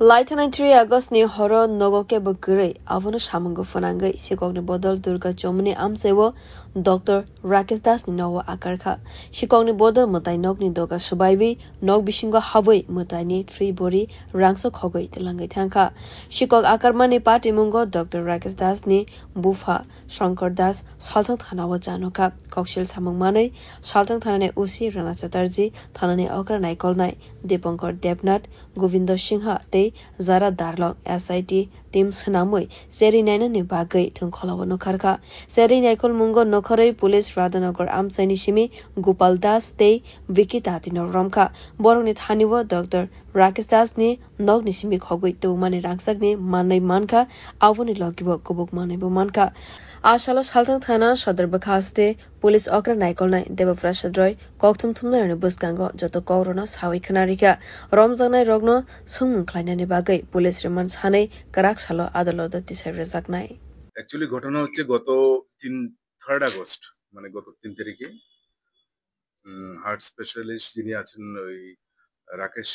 Laitana 3 August ni horo nogo ke bugre avano shamango fanangai sikogni bodol Durga Jomni amsewo Dr. Rakesh Das ni nowo akarkha sikogni bodol mutai nogni doga subaibi nog bishingo haboi mutai ni 3 bori rangso khogoi telangai thangkha sikog akarmani party mungo Dr. Rakesh Das ni bufa Shankar Das salthang thanawo janokha kokshil samang manai salthang thanane usi Rana Chatterjee thanane okra naikolnai Dipankar Debnath Govindo Singha te Zara Darlong SIT team Sanamoi Seri Naina ni bagai thungkholawo nokharkha Seri Naikol mungo nokharei police Radhanagar Amsaini Simi Gopal Das te Vicky Tatino Ramkha Boroni Thaniwo Dr. Rakesh Das ni nog ni simi khogoi tu mani rangsak ni manai mankha avoni logibo kubuk manai bo mankha Ashalo Salthang Thana Sodar Bakhaste Police Okra Naikolnai Deva Prasad Roy Kokthum Thumna Buskango Joto Korona Sawi Khanarika Romjanai Rogno Sungmung Klainani Bagai Police Remand Sanai Karak Salo Adaloda Tisai Rezaknai Actually ঘটনা হচ্ছে গত 3rd August মানে গত 3 তারিখে heart specialist যিনি আছেন ওই Rakesh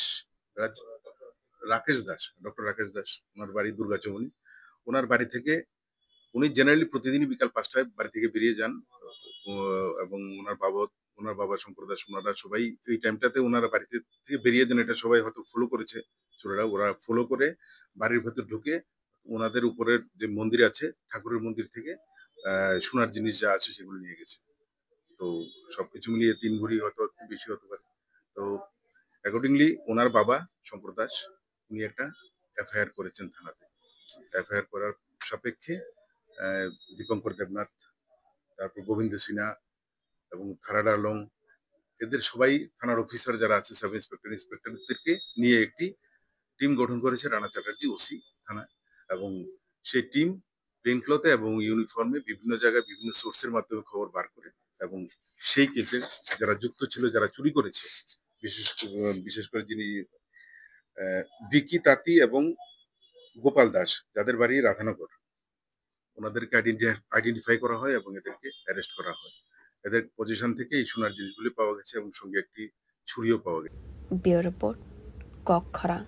Das doctor Rakesh Das ওনার বাড়ি দুর্গাচমনি ওনার বাড়ি থেকে উনি জেনারেলি প্রতিদিনই বিকাল 5টায় বাড়ি থেকে বেরিয়ে যান এবং ওনার বাবা শঙ্কর দাস ওনারা সবাই এই টাইমটাতে ওনারা বাড়িতে থেকে বেরিয়ে যান এটা সবাই হয়তো ফলো করেছে ওরা ফলো করে বাড়ির ভেতর ঢুকে ওনাদের উপরের যে মন্দির আছে ঠাকুরের মন্দির থেকে সোনার জিনিস যা আছে সেগুলো নিয়ে গেছে তো সবকিছু মিলিয়ে 3 ভরি হয়তো একটু বেশি হতে পারে তো অ্যাকর্ডিংলি ওনার বাবা শঙ্কর দাস উনি একটা এফআইআর করেছেন থানাতে এফআইআর করার সাপেক্ষে দীপঙ্কর দেবনাথ তারপর গোবিন্দ সিনহা এবং থারা ডারলং এদের সবাই থানার অফিসার যারা আছে সাব ইন্সপেক্টরদেরকে নিয়ে একটি টিম গঠন করেছে রানা চ্যাটার্জি ওসি থানা এবং সেই টিম প্লেন ক্লথে এবং ইউনিফর্মে বিভিন্ন জায়গায় বিভিন্ন সোর্সের মাধ্যমে খবর বার করে এবং সেই কেসে যারা যুক্ত ছিল যারা চুরি করেছে বিশেষ করে যিনি ভিকি তাঁতি এবং গোপাল দাস যাদের বাড়ি রাধানগর ওনাদেরকে আইডেন্টিফাই করা হয় এবং এদেরকে অ্যারেস্ট করা হয় এদের পজিশন থেকে এই সোনার জিনিসগুলি পাওয়া গেছে এবং সঙ্গে একটি ছুরিও পাওয়া গেছে Bureau Report Kokkhara